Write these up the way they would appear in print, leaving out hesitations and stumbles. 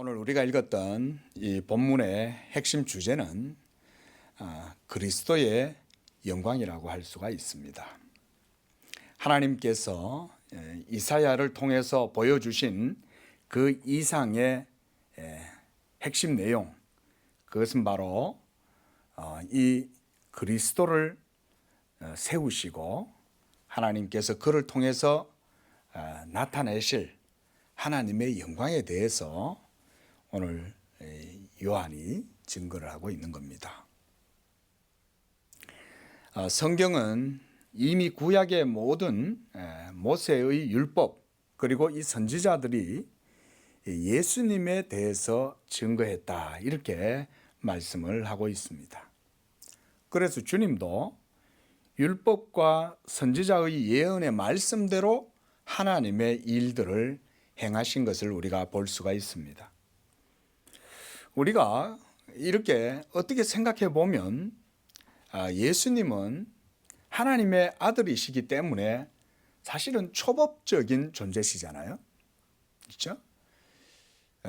오늘 우리가 읽었던 이 본문의 핵심 주제는 그리스도의 영광이라고 할 수가 있습니다. 하나님께서 이사야를 통해서 보여주신 그 이상의 핵심 내용, 그것은 바로 이 그리스도를 세우시고 하나님께서 그를 통해서 나타내실 하나님의 영광에 대해서 오늘 요한이 증거를 하고 있는 겁니다. 성경은 이미 구약의 모든 모세의 율법 그리고 이 선지자들이 예수님에 대해서 증거했다, 이렇게 말씀을 하고 있습니다. 그래서 주님도 율법과 선지자의 예언의 말씀대로 하나님의 일들을 행하신 것을 우리가 볼 수가 있습니다. 우리가 이렇게 어떻게 생각해 보면 예수님은 하나님의 아들이시기 때문에 사실은 초법적인 존재시잖아요. 그렇죠?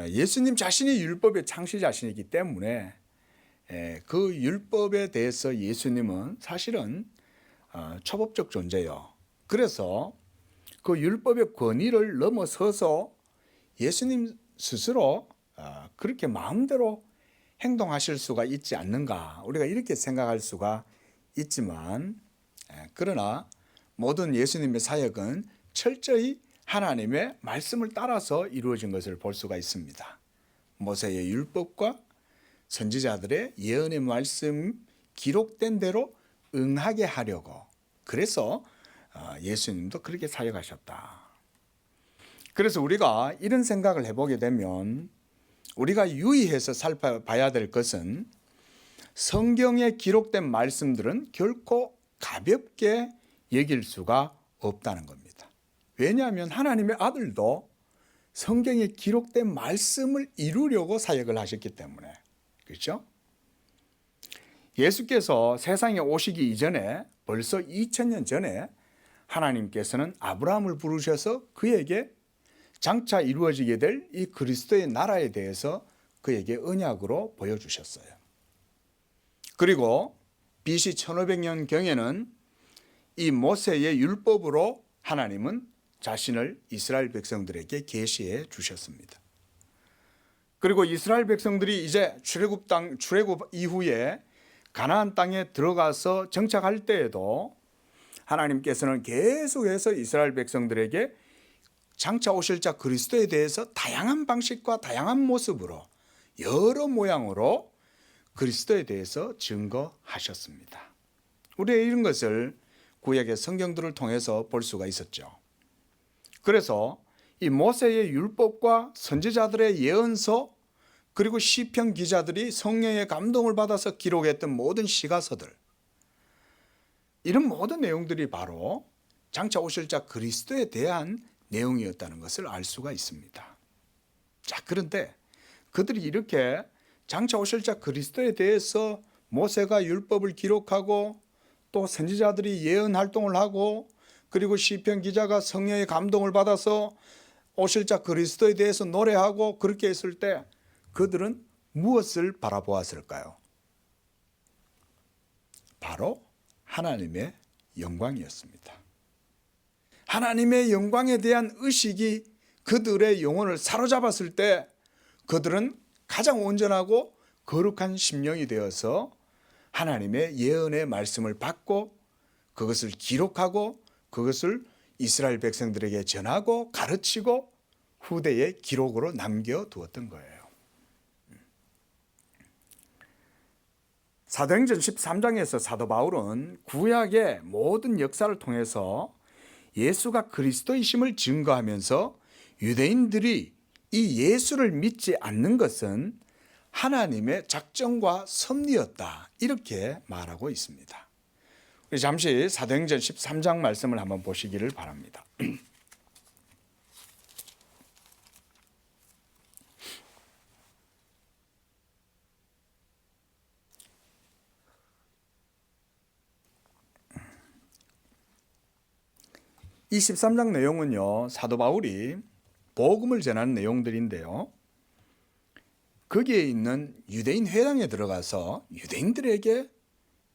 예수님 자신이 율법의 창시자시기 때문에 그 율법에 대해서 예수님은 사실은 초법적 존재요. 그래서 그 율법의 권위를 넘어서서 예수님 스스로 그렇게 마음대로 행동하실 수가 있지 않는가, 우리가 이렇게 생각할 수가 있지만, 그러나 모든 예수님의 사역은 철저히 하나님의 말씀을 따라서 이루어진 것을 볼 수가 있습니다. 모세의 율법과 선지자들의 예언의 말씀 기록된 대로 응하게 하려고, 그래서 예수님도 그렇게 사역하셨다. 그래서 우리가 이런 생각을 해보게 되면 우리가 유의해서 살펴봐야 될 것은 성경에 기록된 말씀들은 결코 가볍게 여길 수가 없다는 겁니다. 왜냐하면 하나님의 아들도 성경에 기록된 말씀을 이루려고 사역을 하셨기 때문에, 그렇죠? 예수께서 세상에 오시기 이전에 벌써 2000년 전에 하나님께서는 아브라함을 부르셔서 그에게 장차 이루어지게 될 이 그리스도의 나라에 대해서 그에게 언약으로 보여주셨어요. 그리고 BC 1500년 경에는 이 모세의 율법으로 하나님은 자신을 이스라엘 백성들에게 계시해 주셨습니다. 그리고 이스라엘 백성들이 이제 출애굽 이후에 가나안 땅에 들어가서 정착할 때에도 하나님께서는 계속해서 이스라엘 백성들에게 장차 오실 자 그리스도에 대해서 다양한 방식과 다양한 모습으로 여러 모양으로 그리스도에 대해서 증거하셨습니다. 우리가 이런 것을 구약의 성경들을 통해서 볼 수가 있었죠. 그래서 이 모세의 율법과 선지자들의 예언서, 그리고 시편 기자들이 성령의 감동을 받아서 기록했던 모든 시가서들, 이런 모든 내용들이 바로 장차 오실 자 그리스도에 대한 내용이었다는 것을 알 수가 있습니다. 자, 그런데 그들이 이렇게 장차 오실 자 그리스도에 대해서 모세가 율법을 기록하고 또 선지자들이 예언 활동을 하고 그리고 시편 기자가 성령의 감동을 받아서 오실 자 그리스도에 대해서 노래하고 그렇게 했을 때 그들은 무엇을 바라보았을까요? 바로 하나님의 영광이었습니다. 하나님의 영광에 대한 의식이 그들의 영혼을 사로잡았을 때 그들은 가장 온전하고 거룩한 심령이 되어서 하나님의 예언의 말씀을 받고 그것을 기록하고 그것을 이스라엘 백성들에게 전하고 가르치고 후대에 기록으로 남겨두었던 거예요. 사도행전 13장에서 사도 바울은 구약의 모든 역사를 통해서 예수가 그리스도이심을 증거하면서 유대인들이 이 예수를 믿지 않는 것은 하나님의 작정과 섭리였다, 이렇게 말하고 있습니다. 우리 잠시 사도행전 13장 말씀을 한번 보시기를 바랍니다. 13장 내용은요, 사도 바울이 복음을 전하는 내용들인데요, 거기에 있는 유대인 회당에 들어가서 유대인들에게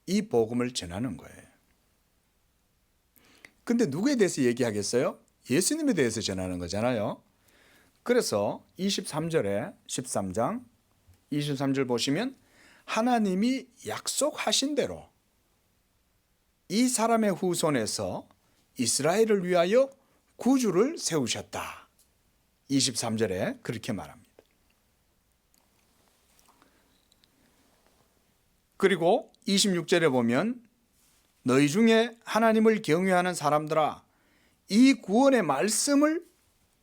이 복음을 전하는 거예요. 근데 누구에 대해서 얘기하겠어요? 예수님에 대해서 전하는 거잖아요. 그래서 23절에 13장 23절 보시면 하나님이 약속하신 대로 이 사람의 후손에서 이스라엘을 위하여 구주를 세우셨다. 23절에 그렇게 말합니다. 그리고 26절에 보면 너희 중에 하나님을 경외하는 사람들아 이 구원의 말씀을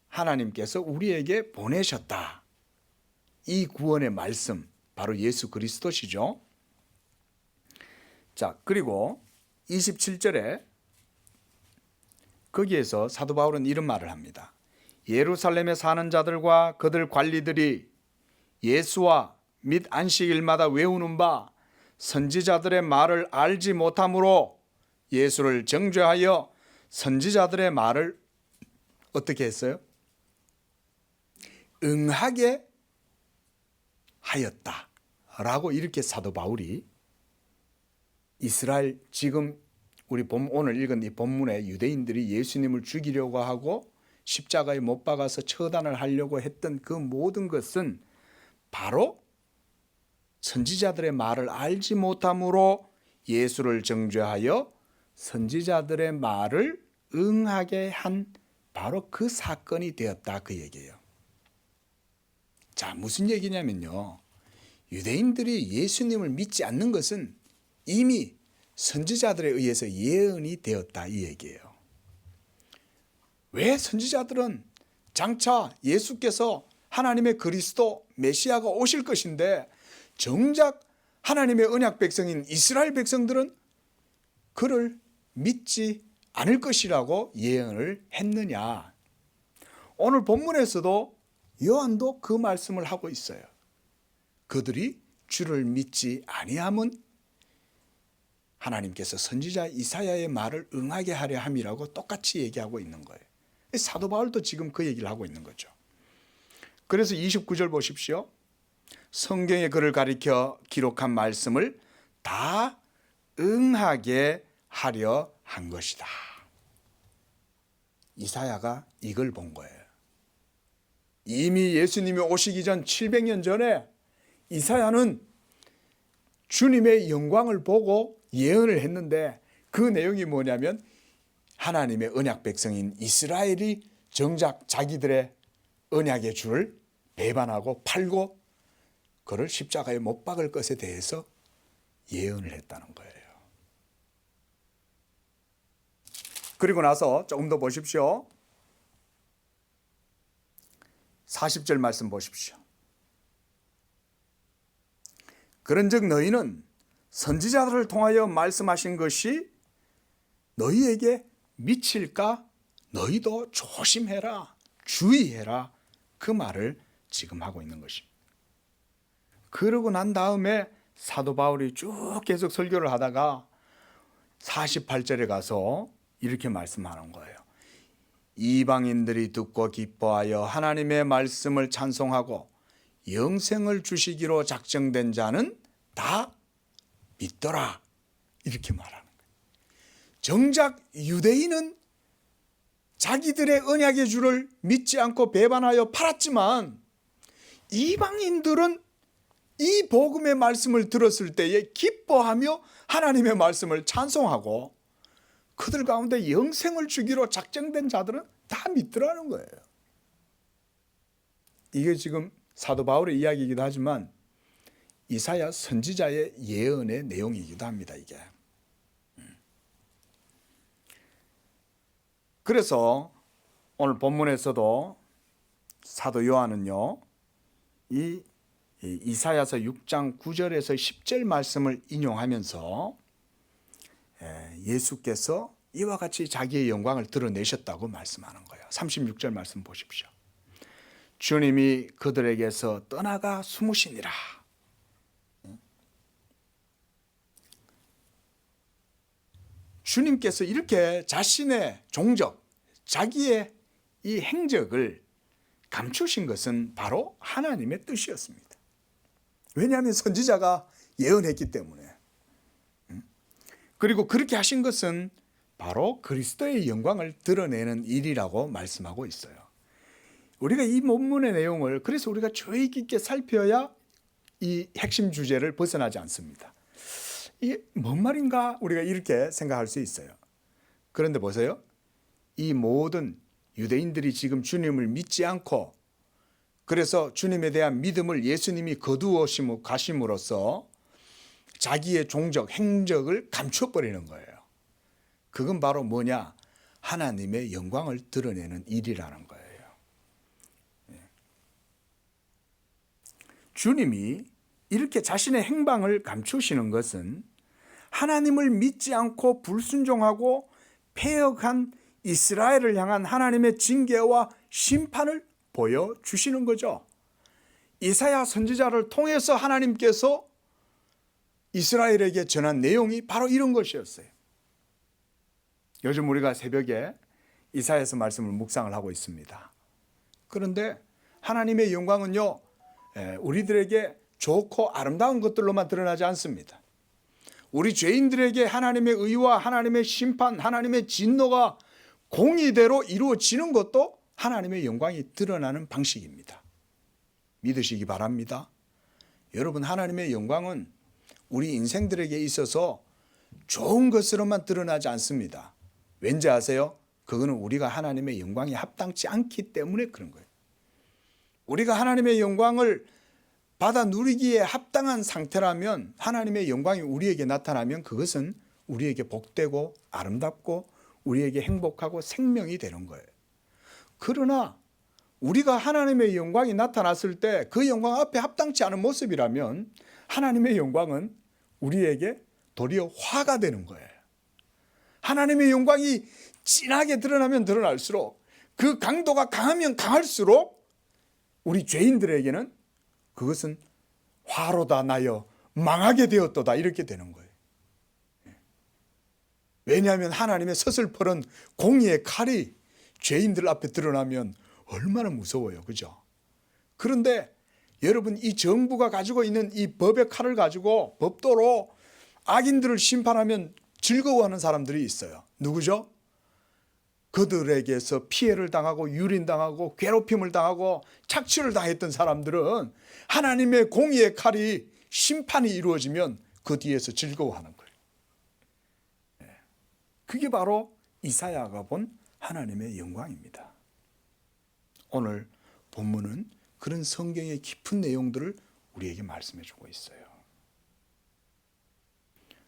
하나님께서 우리에게 보내셨다. 이 구원의 말씀 바로 예수 그리스도시죠. 자, 그리고 27절에 거기에서 사도 바울은 이런 말을 합니다. 예루살렘에 사는 자들과 그들 관리들이 예수와 및 안식일마다 외우는 바 선지자들의 말을 알지 못함으로 예수를 정죄하여 선지자들의 말을 어떻게 했어요? 응하게 하였다 라고 이렇게 사도 바울이 이스라엘 지금 우리 오늘 읽은 이 본문에 유대인들이 예수님을 죽이려고 하고 십자가에 못 박아서 처단을 하려고 했던 그 모든 것은 바로 선지자들의 말을 알지 못함으로 예수를 정죄하여 선지자들의 말을 응하게 한 바로 그 사건이 되었다 그 얘기예요. 자, 무슨 얘기냐면요. 유대인들이 예수님을 믿지 않는 것은 이미 선지자들에 의해서 예언이 되었다 이 얘기예요. 왜 선지자들은 장차 예수께서 하나님의 그리스도 메시아가 오실 것인데 정작 하나님의 언약 백성인 이스라엘 백성들은 그를 믿지 않을 것이라고 예언을 했느냐. 오늘 본문에서도 요한도 그 말씀을 하고 있어요. 그들이 주를 믿지 아니함은 하나님께서 선지자 이사야의 말을 응하게 하려 함이라고 똑같이 얘기하고 있는 거예요. 사도 바울도 지금 그 얘기를 하고 있는 거죠. 그래서 29절 보십시오. 성경에 그를 가리켜 기록한 말씀을 다 응하게 하려 한 것이다. 이사야가 이걸 본 거예요. 이미 예수님이 오시기 전 700년 전에 이사야는 주님의 영광을 보고 예언을 했는데 그 내용이 뭐냐면 하나님의 언약 백성인 이스라엘이 정작 자기들의 언약의 주를 배반하고 팔고 그를 십자가에 못 박을 것에 대해서 예언을 했다는 거예요. 그리고 나서 조금 더 보십시오. 40절 말씀 보십시오. 그런즉 너희는 선지자들을 통하여 말씀하신 것이 너희에게 미칠까? 너희도 조심해라, 주의해라. 그 말을 지금 하고 있는 것입니다. 그러고 난 다음에 사도 바울이 쭉 계속 설교를 하다가 48절에 가서 이렇게 말씀하는 거예요. 이방인들이 듣고 기뻐하여 하나님의 말씀을 찬송하고 영생을 주시기로 작정된 자는 다 믿더라. 이렇게 말하는 거예요. 정작 유대인은 자기들의 언약의 주를 믿지 않고 배반하여 팔았지만 이방인들은 이 복음의 말씀을 들었을 때에 기뻐하며 하나님의 말씀을 찬송하고 그들 가운데 영생을 주기로 작정된 자들은 다 믿더라는 거예요. 이게 지금 사도 바울의 이야기이기도 하지만 이사야 선지자의 예언의 내용이기도 합니다. 이게. 그래서 오늘 본문에서도 사도 요한은요, 이 이사야서 6장 9절에서 10절 말씀을 인용하면서 예수께서 이와 같이 자기의 영광을 드러내셨다고 말씀하는 거예요. 36절 말씀 보십시오. 주님이 그들에게서 떠나가 숨으시니라. 주님께서 이렇게 자신의 종적, 자기의 이 행적을 감추신 것은 바로 하나님의 뜻이었습니다. 왜냐하면 선지자가 예언했기 때문에. 그리고 그렇게 하신 것은 바로 그리스도의 영광을 드러내는 일이라고 말씀하고 있어요. 우리가 이 본문의 내용을 그래서 우리가 주의 깊게 살펴야 이 핵심 주제를 벗어나지 않습니다. 이게 뭔 말인가 우리가 이렇게 생각할 수 있어요. 그런데 보세요. 이 모든 유대인들이 지금 주님을 믿지 않고 그래서 주님에 대한 믿음을 예수님이 거두어 가심으로써 자기의 종적, 행적을 감춰버리는 거예요. 그건 바로 뭐냐? 하나님의 영광을 드러내는 일이라는 거예요. 주님이 이렇게 자신의 행방을 감추시는 것은 하나님을 믿지 않고 불순종하고 패역한 이스라엘을 향한 하나님의 징계와 심판을 보여주시는 거죠. 이사야 선지자를 통해서 하나님께서 이스라엘에게 전한 내용이 바로 이런 것이었어요. 요즘 우리가 새벽에 이사야서 말씀을 묵상을 하고 있습니다. 그런데 하나님의 영광은요, 우리들에게 좋고 아름다운 것들로만 드러나지 않습니다. 우리 죄인들에게 하나님의 의와 하나님의 심판, 하나님의 진노가 공의대로 이루어지는 것도 하나님의 영광이 드러나는 방식입니다. 믿으시기 바랍니다. 여러분, 하나님의 영광은 우리 인생들에게 있어서 좋은 것으로만 드러나지 않습니다. 왠지 아세요? 그거는 우리가 하나님의 영광에 합당치 않기 때문에 그런 거예요. 우리가 하나님의 영광을 받아 누리기에 합당한 상태라면 하나님의 영광이 우리에게 나타나면 그것은 우리에게 복되고 아름답고 우리에게 행복하고 생명이 되는 거예요. 그러나 우리가 하나님의 영광이 나타났을 때 그 영광 앞에 합당치 않은 모습이라면 하나님의 영광은 우리에게 도리어 화가 되는 거예요. 하나님의 영광이 진하게 드러나면 드러날수록 그 강도가 강하면 강할수록 우리 죄인들에게는 그것은 화로다 나여 망하게 되었도다 이렇게 되는 거예요. 왜냐하면 하나님의 서슬퍼런 공의의 칼이 죄인들 앞에 드러나면 얼마나 무서워요. 그죠? 그런데 여러분, 이 정부가 가지고 있는 이 법의 칼을 가지고 법도로 악인들을 심판하면 즐거워하는 사람들이 있어요. 누구죠? 그들에게서 피해를 당하고 유린당하고 괴롭힘을 당하고 착취를 당했던 사람들은 하나님의 공의의 칼이 심판이 이루어지면 그 뒤에서 즐거워하는 거예요. 그게 바로 이사야가 본 하나님의 영광입니다. 오늘 본문은 그런 성경의 깊은 내용들을 우리에게 말씀해 주고 있어요.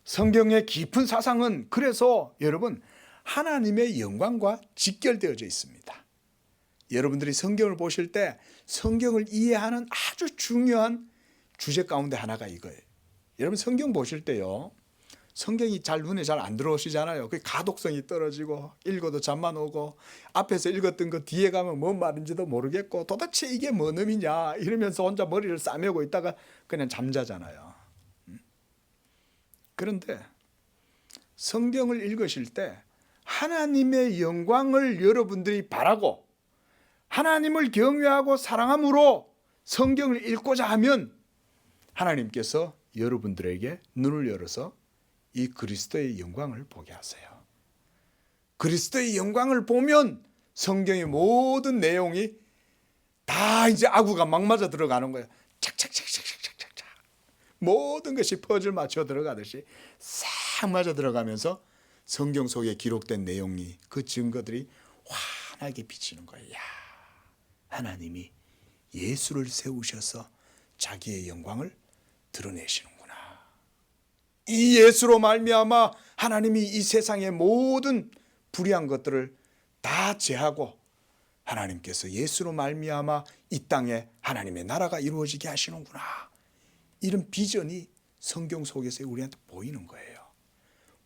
성경의 깊은 사상은 그래서 여러분 하나님의 영광과 직결되어져 있습니다. 여러분들이 성경을 보실 때 성경을 이해하는 아주 중요한 주제 가운데 하나가 이거예요. 여러분 성경 보실 때요, 성경이 눈에 잘 안 들어오시잖아요. 그 가독성이 떨어지고 읽어도 잠만 오고 앞에서 읽었던 거 뒤에 가면 뭔 말인지도 모르겠고 도대체 이게 뭔 의미냐 이러면서 혼자 머리를 싸매고 있다가 그냥 잠자잖아요. 그런데 성경을 읽으실 때 하나님의 영광을 여러분들이 바라고 하나님을 경외하고 사랑함으로 성경을 읽고자 하면 하나님께서 여러분들에게 눈을 열어서 이 그리스도의 영광을 보게 하세요. 그리스도의 영광을 보면 성경의 모든 내용이 다 이제 아구가 막 맞아 들어가는 거예요. 착착착착착착착 모든 것이 퍼즐 맞춰 들어가듯이 싹 맞아 들어가면서 성경 속에 기록된 내용이 그 증거들이 환하게 비치는 거예요. 야, 하나님이 예수를 세우셔서 자기의 영광을 드러내시는구나. 이 예수로 말미암아 하나님이 이 세상의 모든 불의한 것들을 다 제하고 하나님께서 예수로 말미암아 이 땅에 하나님의 나라가 이루어지게 하시는구나. 이런 비전이 성경 속에서 우리한테 보이는 거예요.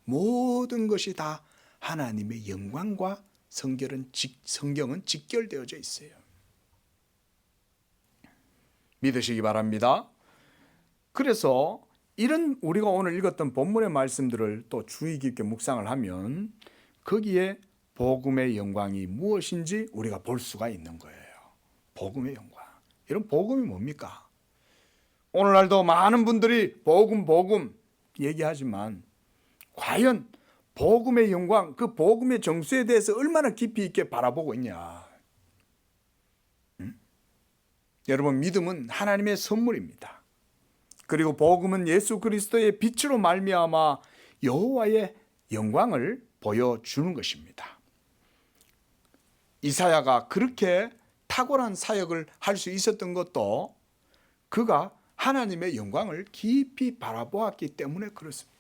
모든 것이 다 하나님의 영광과 성경은 직결되어져 있어요. 믿으시기 바랍니다. 그래서 이런 우리가 오늘 읽었던 본문의 말씀들을 또 주의 깊게 묵상을 하면 거기에 복음의 영광이 무엇인지 우리가 볼 수가 있는 거예요. 복음의 영광. 이런 복음이 뭡니까? 오늘날도 많은 분들이 복음 얘기하지만 과연 복음의 영광, 그 복음의 정수에 대해서 얼마나 깊이 있게 바라보고 있냐. 여러분, 믿음은 하나님의 선물입니다. 그리고 복음은 예수 그리스도의 빛으로 말미암아 여호와의 영광을 보여주는 것입니다. 이사야가 그렇게 탁월한 사역을 할 수 있었던 것도 그가 하나님의 영광을 깊이 바라보았기 때문에 그렇습니다.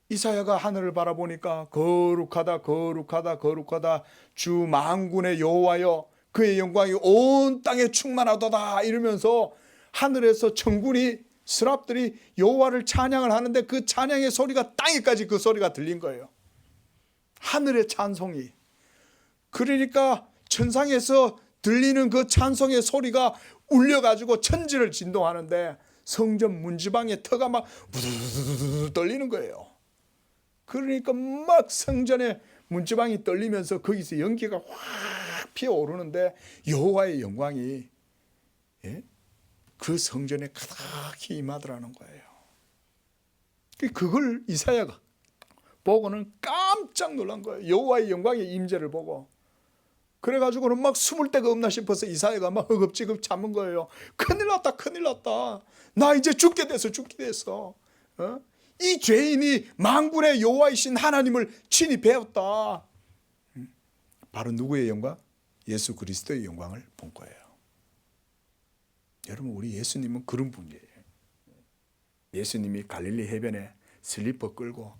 이사야가 하늘을 바라보니까 거룩하다 거룩하다 거룩하다 주 만군의 여호와여 그의 영광이 온 땅에 충만하도다 이러면서 하늘에서 천군이 스랍들이 여호와를 찬양을 하는데 그 찬양의 소리가 땅에까지 그 소리가 들린 거예요. 하늘의 찬송이. 그러니까 천상에서 들리는 그 찬송의 소리가 울려가지고 천지를 진동하는데 성전 문지방의 터가 막 부두두두두 떨리는 거예요. 그러니까 막 성전의 문지방이 떨리면서 거기서 연기가 확 피어오르는데 여호와의 영광이 그 성전에 가득히 임하더라는 거예요. 그걸 이사야가 보고는 깜짝 놀란 거예요. 여호와의 영광의 임재를 보고. 그래가지고는 막 숨을 데가 없나 싶어서 이사야가 막 허겁지겁 참은 거예요. 큰일 났다 큰일 났다. 나 이제 죽게 됐어. 이 죄인이 만군의 여호와이신 하나님을 친히 배웠다. 바로 누구의 영광? 예수 그리스도의 영광을 본 거예요. 여러분, 우리 예수님은 그런 분이에요. 예수님이 갈릴리 해변에 슬리퍼 끌고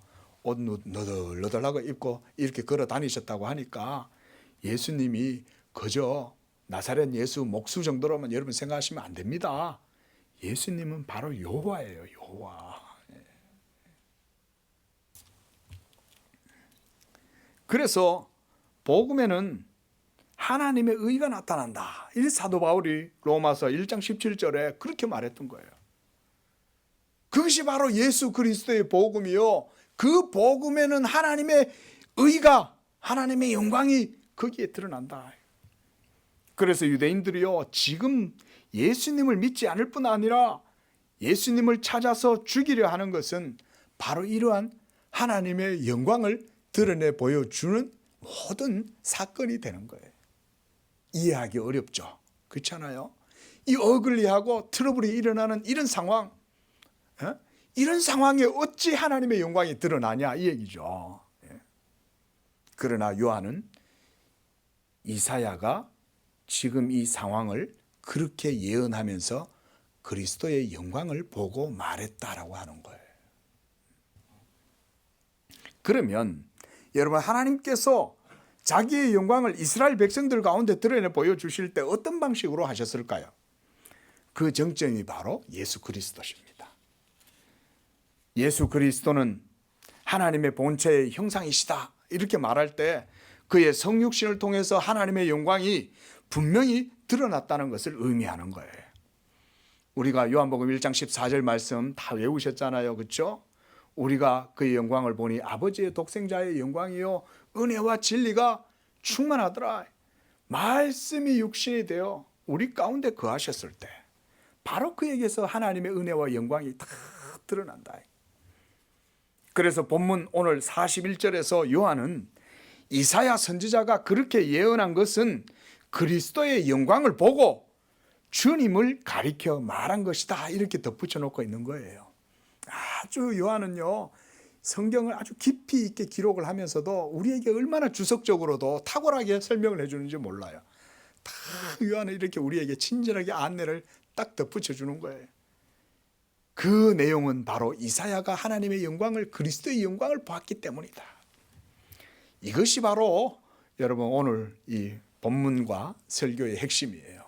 옷 너덜너덜하고 입고 이렇게 걸어 다니셨다고 하니까 예수님이 그저 나사렛 예수 목수 정도로만 여러분 생각하시면 안 됩니다. 예수님은 바로 여호와예요. 여호와. 그래서 복음에는 하나님의 의가 나타난다. 이 사도 바울이 로마서 1장 17절에 그렇게 말했던 거예요. 그것이 바로 예수 그리스도의 복음이요. 그 복음에는 하나님의 의가, 하나님의 영광이 거기에 드러난다. 그래서 유대인들이요, 지금 예수님을 믿지 않을 뿐 아니라 예수님을 찾아서 죽이려 하는 것은 바로 이러한 하나님의 영광을 드러내 보여주는 모든 사건이 되는 거예요. 이해하기 어렵죠. 그렇잖아요. 이 어글리하고 트러블이 일어나는 이런 상황, 이런 상황에 어찌 하나님의 영광이 드러나냐 이 얘기죠. 그러나 요한은 이사야가 지금 이 상황을 그렇게 예언하면서 그리스도의 영광을 보고 말했다라고 하는 거예요. 그러면 여러분, 하나님께서 자기의 영광을 이스라엘 백성들 가운데 드러내 보여주실 때 어떤 방식으로 하셨을까요? 그 정점이 바로 예수 그리스도십니다. 예수 그리스도는 하나님의 본체의 형상이시다 이렇게 말할 때 그의 성육신을 통해서 하나님의 영광이 분명히 드러났다는 것을 의미하는 거예요. 우리가 요한복음 1장 14절 말씀 다 외우셨잖아요. 그렇죠? 우리가 그의 영광을 보니 아버지의 독생자의 영광이요 은혜와 진리가 충만하더라. 말씀이 육신이 되어 우리 가운데 거하셨을 때 바로 그에게서 하나님의 은혜와 영광이 다 드러난다. 그래서 본문 오늘 41절에서 요한은 이사야 선지자가 그렇게 예언한 것은 그리스도의 영광을 보고 주님을 가리켜 말한 것이다 이렇게 덧붙여 놓고 있는 거예요. 아주 요한은요, 성경을 아주 깊이 있게 기록을 하면서도 우리에게 얼마나 주석적으로도 탁월하게 설명을 해주는지 몰라요. 다 요한은 이렇게 우리에게 친절하게 안내를 딱 덧붙여 주는 거예요. 그 내용은 바로 이사야가 하나님의 영광을, 그리스도의 영광을 보았기 때문이다. 이것이 바로 여러분 오늘 이 본문과 설교의 핵심이에요.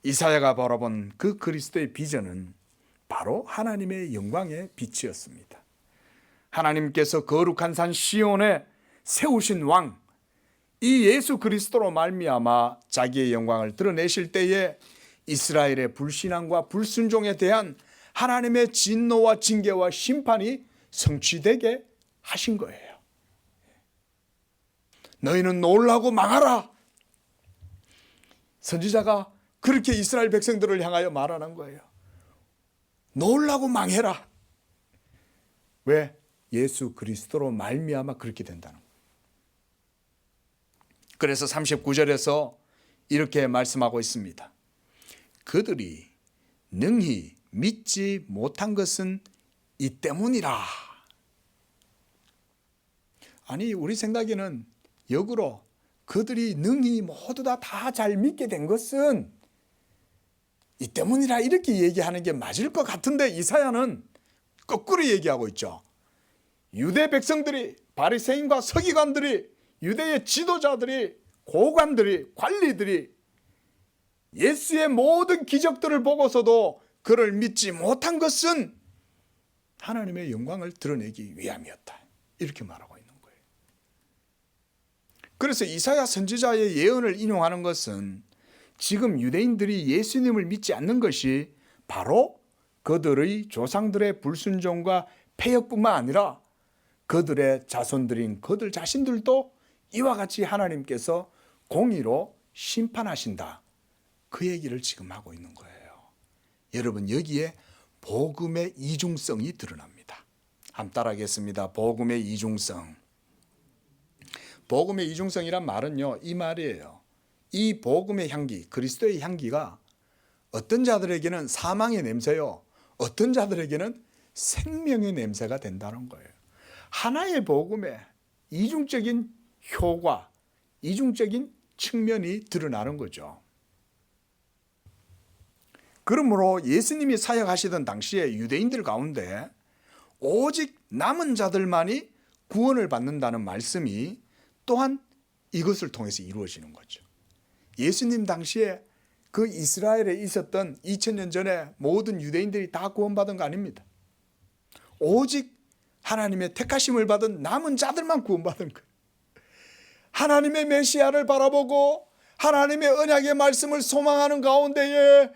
이사야가 바라본 그 그리스도의 비전은 바로 하나님의 영광의 빛이었습니다. 하나님께서 거룩한 산 시온에 세우신 왕, 이 예수 그리스도로 말미암아 자기의 영광을 드러내실 때에 이스라엘의 불신앙과 불순종에 대한 하나님의 진노와 징계와 심판이 성취되게 하신 거예요. 너희는 놀라고 망하라. 선지자가 그렇게 이스라엘 백성들을 향하여 말하는 거예요. 놀라고 망해라. 왜? 예수 그리스도로 말미암아 그렇게 된다는 거예요. 그래서 39절에서 이렇게 말씀하고 있습니다. 그들이 능히 믿지 못한 것은 이 때문이라. 아니, 우리 생각에는 역으로 그들이 능히 모두 다 잘 믿게 된 것은 이 때문이라 이렇게 얘기하는 게 맞을 것 같은데 이사야는 거꾸로 얘기하고 있죠. 유대 백성들이, 바리새인과 서기관들이, 유대의 지도자들이, 고관들이, 관리들이 예수의 모든 기적들을 보고서도 그를 믿지 못한 것은 하나님의 영광을 드러내기 위함이었다. 이렇게 말하고 있는 거예요. 그래서 이사야 선지자의 예언을 인용하는 것은 지금 유대인들이 예수님을 믿지 않는 것이 바로 그들의 조상들의 불순종과 폐역뿐만 아니라 그들의 자손들인 그들 자신들도 이와 같이 하나님께서 공의로 심판하신다. 그 얘기를 지금 하고 있는 거예요. 여러분, 여기에 복음의 이중성이 드러납니다. 한번 따라하겠습니다. 복음의 이중성. 복음의 이중성이란 말은요, 이 말이에요. 이 복음의 향기, 그리스도의 향기가 어떤 자들에게는 사망의 냄새요, 어떤 자들에게는 생명의 냄새가 된다는 거예요. 하나의 복음에 이중적인 효과, 이중적인 측면이 드러나는 거죠. 그러므로 예수님이 사역하시던 당시에 유대인들 가운데 오직 남은 자들만이 구원을 받는다는 말씀이 또한 이것을 통해서 이루어지는 거죠. 예수님 당시에 그 이스라엘에 있었던 2000년 전에 모든 유대인들이 다 구원받은 거 아닙니다. 오직 하나님의 택하심을 받은 남은 자들만 구원받은 거예요. 하나님의 메시아를 바라보고 하나님의 언약의 말씀을 소망하는 가운데에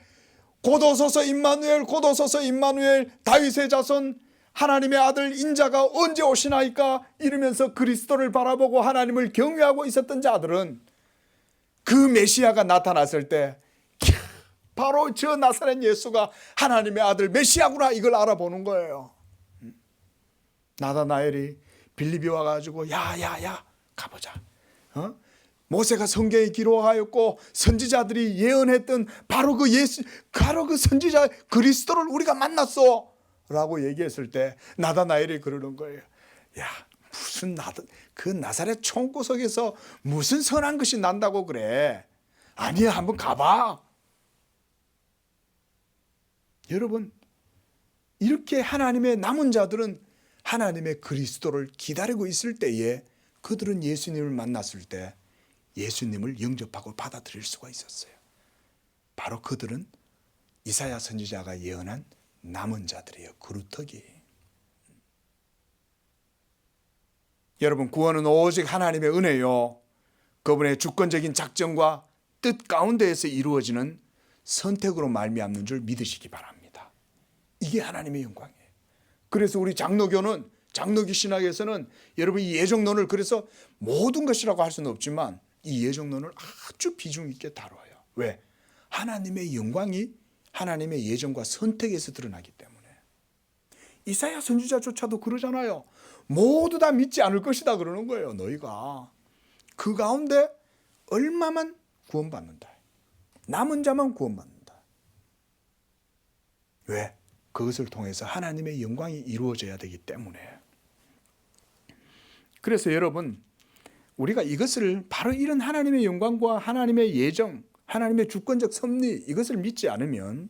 곧 오소서 임마누엘, 곧 오소서 임마누엘, 다윗의 자손 하나님의 아들 인자가 언제 오시나이까 이러면서 그리스도를 바라보고 하나님을 경외하고 있었던 자들은 그 메시아가 나타났을 때 바로 저 나사렛 예수가 하나님의 아들 메시아구나, 이걸 알아보는 거예요. 나다나엘이 빌립이 와가지고 야야야 가보자. 모세가 성경에 기록하였고 선지자들이 예언했던 바로 그 예수, 바로 그 선지자 그리스도를 우리가 만났어 라고 얘기했을 때 나다나엘이 그러는 거예요. 야, 무슨 그 나사렛 총구석에서 무슨 선한 것이 난다고 그래. 아니야, 한번 가봐. 여러분, 이렇게 하나님의 남은 자들은 하나님의 그리스도를 기다리고 있을 때에 그들은 예수님을 만났을 때 예수님을 영접하고 받아들일 수가 있었어요. 바로 그들은 이사야 선지자가 예언한 남은 자들이에요. 그루터기. 여러분, 구원은 오직 하나님의 은혜요, 그분의 주권적인 작정과 뜻 가운데에서 이루어지는 선택으로 말미암는 줄 믿으시기 바랍니다. 이게 하나님의 영광이에요. 그래서 우리 장로교는, 장로교 신학에서는 여러분 이 예정론을 그래서 모든 것이라고 할 수는 없지만 이 예정론을 아주 비중 있게 다뤄요. 왜? 하나님의 영광이 하나님의 예정과 선택에서 드러나기 때문에. 이사야 선지자조차도 그러잖아요. 모두 다 믿지 않을 것이다 그러는 거예요. 너희가 그 가운데 얼마만 구원받는다. 남은 자만 구원받는다. 왜? 그것을 통해서 하나님의 영광이 이루어져야 되기 때문에. 그래서 여러분, 우리가 이것을 바로 이런 하나님의 영광과 하나님의 예정, 하나님의 주권적 섭리, 이것을 믿지 않으면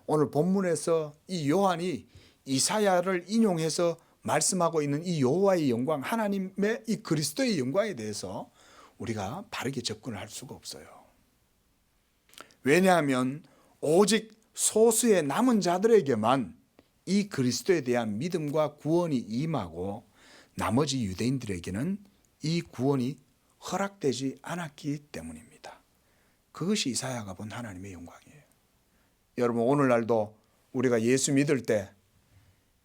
오늘 본문에서 이 요한이 이사야를 인용해서 말씀하고 있는 이 여호와의 영광, 하나님의 이 그리스도의 영광에 대해서 우리가 바르게 접근을 할 수가 없어요. 왜냐하면 오직 소수의 남은 자들에게만 이 그리스도에 대한 믿음과 구원이 임하고 나머지 유대인들에게는 이 구원이 허락되지 않았기 때문입니다. 그것이 이사야가 본 하나님의 영광이에요. 여러분, 오늘날도 우리가 예수 믿을 때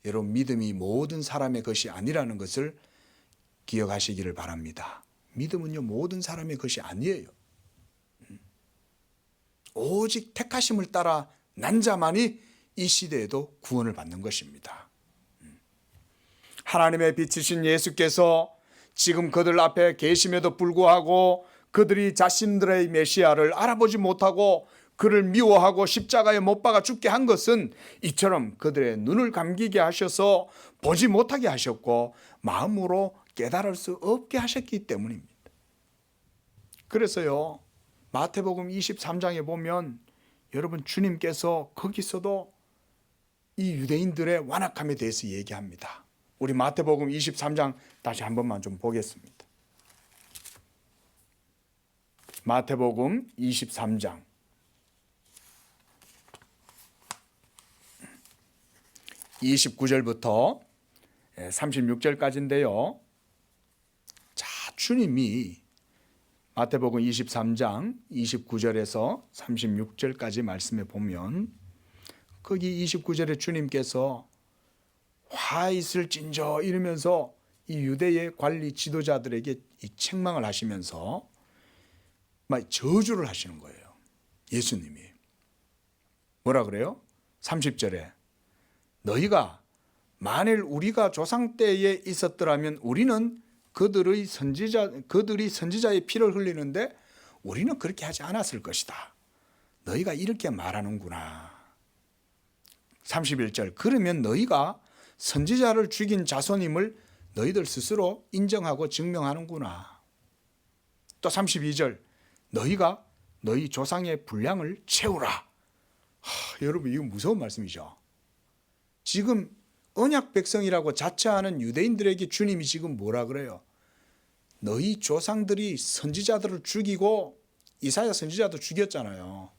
여러분 믿음이 모든 사람의 것이 아니라는 것을 기억하시기를 바랍니다. 믿음은요 모든 사람의 것이 아니에요. 오직 택하심을 따라 난 자만이 이 시대에도 구원을 받는 것입니다. 하나님의 빛이신 예수께서 지금 그들 앞에 계심에도 불구하고 그들이 자신들의 메시아를 알아보지 못하고 그를 미워하고 십자가에 못 박아 죽게 한 것은 이처럼 그들의 눈을 감기게 하셔서 보지 못하게 하셨고 마음으로 깨달을 수 없게 하셨기 때문입니다. 그래서요, 마태복음 23장에 보면 여러분 주님께서 거기서도 이 유대인들의 완악함에 대해서 얘기합니다. 우리 마태복음 23장 다시 한 번만 좀 보겠습니다. 마태복음 23장 29절부터 36절까지인데요. 자, 주님이 마태복음 23장 29절에서 36절까지 말씀해 보면 거기 29절에 주님께서 화 있을진저 이러면서 이 유대의 관리 지도자들에게 이 책망을 하시면서 막 저주를 하시는 거예요. 예수님이 뭐라 그래요? 30절에 너희가 만일 우리가 조상 때에 있었더라면 우리는 그들이 선지자의 피를 흘리는데 우리는 그렇게 하지 않았을 것이다. 너희가 이렇게 말하는구나. 31절 그러면 너희가 선지자를 죽인 자손임을 너희들 스스로 인정하고 증명하는구나. 또 32절 너희가 너희 조상의 분량을 채우라. 여러분 이거 무서운 말씀이죠. 지금 언약 백성이라고 자처하는 유대인들에게 주님이 지금 뭐라 그래요? 너희 조상들이 선지자들을 죽이고 이사야 선지자도 죽였잖아요.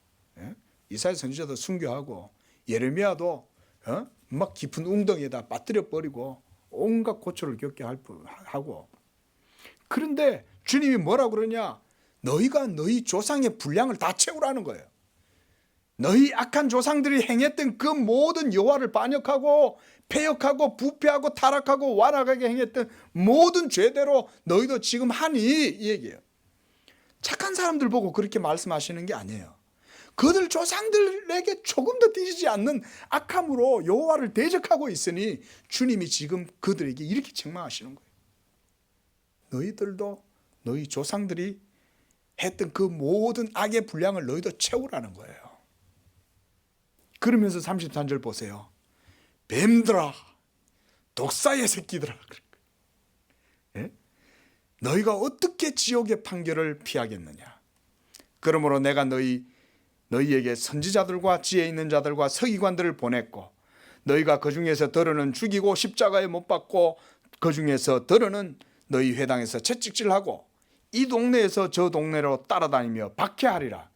이사야 선지자도 순교하고 예레미야도 막 깊은 웅덩이에다 빠뜨려 버리고 온갖 고초를 겪게 하고 그런데 주님이 뭐라 그러냐? 너희가 너희 조상의 분량을 다 채우라는 거예요. 너희 악한 조상들이 행했던 그 모든 여호와를 반역하고 패역하고 부패하고 타락하고 완악하게 행했던 모든 죄대로 너희도 지금 하니 이 얘기예요. 착한 사람들 보고 그렇게 말씀하시는 게 아니에요. 그들 조상들에게 조금도 뒤지지 않는 악함으로 여호와를 대적하고 있으니 주님이 지금 그들에게 이렇게 책망하시는 거예요. 너희들도 너희 조상들이 했던 그 모든 악의 분량을 너희도 채우라는 거예요. 그러면서 33절 보세요. 뱀들아, 독사의 새끼들아. 예? 너희가 어떻게 지옥의 판결을 피하겠느냐? 그러므로 내가 너희에게 선지자들과 지혜 있는 자들과 서기관들을 보냈고 너희가 그 중에서 더러는 죽이고 십자가에 못 박고 그 중에서 더러는 너희 회당에서 채찍질하고 이 동네에서 저 동네로 따라다니며 박해하리라.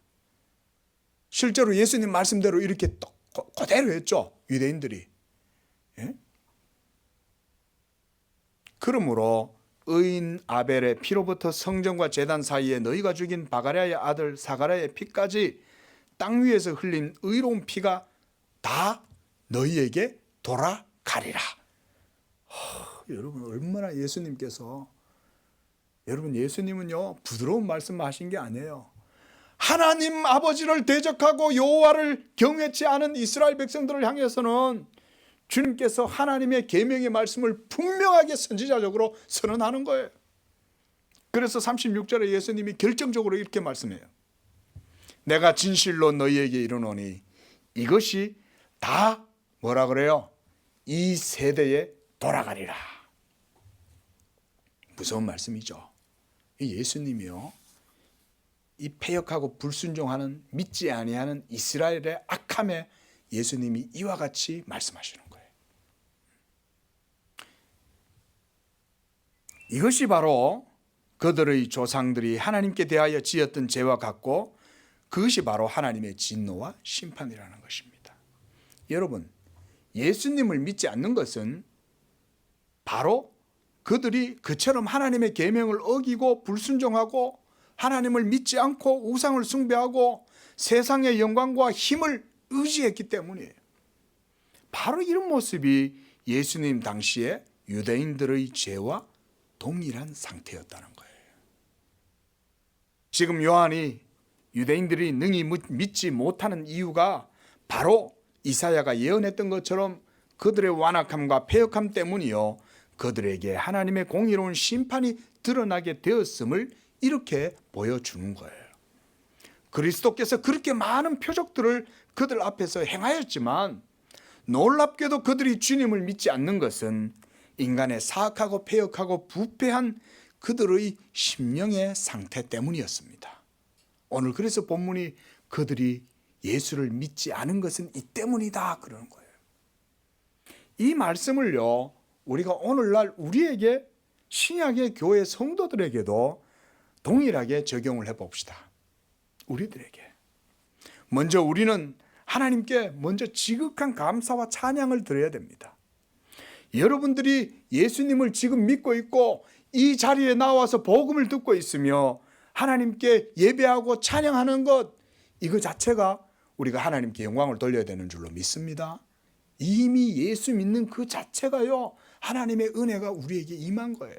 실제로 예수님 말씀대로 이렇게 그대로 했죠. 유대인들이. 예? 그러므로 의인 아벨의 피로부터 성전과 제단 사이에 너희가 죽인 바가랴의 아들 사가랴의 피까지 땅 위에서 흘린 의로운 피가 다 너희에게 돌아가리라. 여러분 얼마나 예수님께서 여러분 예수님은요 부드러운 말씀하신 게 아니에요. 하나님 아버지를 대적하고 여호와를 경외치 않은 이스라엘 백성들을 향해서는 주님께서 하나님의 계명의 말씀을 분명하게 선지자적으로 선언하는 거예요. 그래서 36절에 예수님이 결정적으로 이렇게 말씀해요. 내가 진실로 너희에게 이르노니 이것이 다 뭐라 그래요? 이 세대에 돌아가리라. 무서운 말씀이죠. 이 예수님이요. 이 패역하고 불순종하는 믿지 아니하는 이스라엘의 악함에 예수님이 이와 같이 말씀하시는 거예요. 이것이 바로 그들의 조상들이 하나님께 대하여 지었던 죄와 같고 그것이 바로 하나님의 진노와 심판이라는 것입니다. 여러분, 예수님을 믿지 않는 것은 바로 그들이 그처럼 하나님의 계명을 어기고 불순종하고 하나님을 믿지 않고 우상을 숭배하고 세상의 영광과 힘을 의지했기 때문이에요. 바로 이런 모습이 예수님 당시에 유대인들의 죄와 동일한 상태였다는 거예요. 지금 요한이 유대인들이 능히 믿지 못하는 이유가 바로 이사야가 예언했던 것처럼 그들의 완악함과 패역함 때문이요, 그들에게 하나님의 공의로운 심판이 드러나게 되었음을 이렇게 보여주는 거예요. 그리스도께서 그렇게 많은 표적들을 그들 앞에서 행하였지만 놀랍게도 그들이 주님을 믿지 않는 것은 인간의 사악하고 패역하고 부패한 그들의 심령의 상태 때문이었습니다. 오늘 그래서 본문이 그들이 예수를 믿지 않은 것은 이 때문이다 그러는 거예요. 이 말씀을요, 우리가 오늘날 우리에게, 신약의 교회 성도들에게도 동일하게 적용을 해봅시다. 우리들에게 먼저 우리는 하나님께 먼저 지극한 감사와 찬양을 드려야 됩니다. 여러분들이 예수님을 지금 믿고 있고 이 자리에 나와서 복음을 듣고 있으며 하나님께 예배하고 찬양하는 것, 이거 자체가 우리가 하나님께 영광을 돌려야 되는 줄로 믿습니다. 이미 예수 믿는 그 자체가요, 하나님의 은혜가 우리에게 임한 거예요.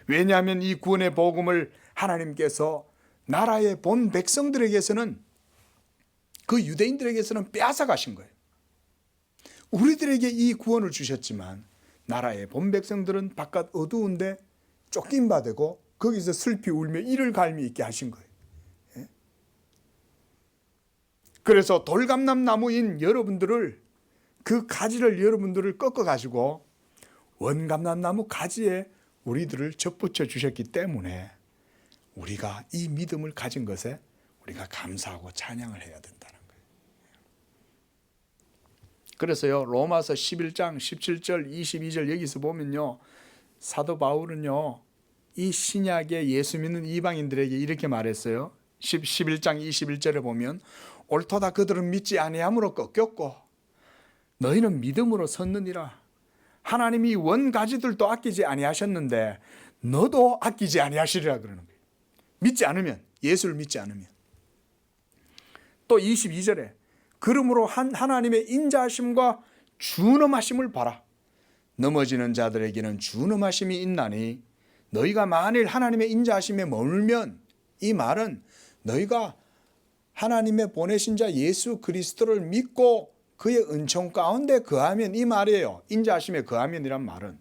왜냐하면 이 구원의 복음을 하나님께서 나라의 본 백성들에게서는, 그 유대인들에게서는 빼앗아 가신 거예요. 우리들에게 이 구원을 주셨지만 나라의 본 백성들은 바깥 어두운데 쫓긴 바 되고 거기서 슬피 울며 이를 갈미 있게 하신 거예요. 그래서 돌감람 나무인 여러분들을, 그 가지를 여러분들을 꺾어 가지고 원감람 나무 가지에 우리들을 접붙여 주셨기 때문에 우리가 이 믿음을 가진 것에 우리가 감사하고 찬양을 해야 된다는 거예요. 그래서요, 로마서 11장 17절 22절 여기서 보면요, 사도 바울은요, 이 신약의 예수 믿는 이방인들에게 이렇게 말했어요. 11장 21절에 보면 옳도다 그들은 믿지 아니함으로 꺾였고 너희는 믿음으로 섰느니라. 하나님이 원가지들도 아끼지 아니하셨는데 너도 아끼지 아니하시리라 그러는 거예요. 믿지 않으면, 예수를 믿지 않으면. 또 22절에 그러므로 하나님의 인자하심과 준엄하심을 봐라. 넘어지는 자들에게는 준엄하심이 있나니 너희가 만일 하나님의 인자하심에 머물면, 이 말은 너희가 하나님의 보내신 자 예수 그리스도를 믿고 그의 은총 가운데 거하면, 이 말이에요. 인자하심에 거하면이란 말은.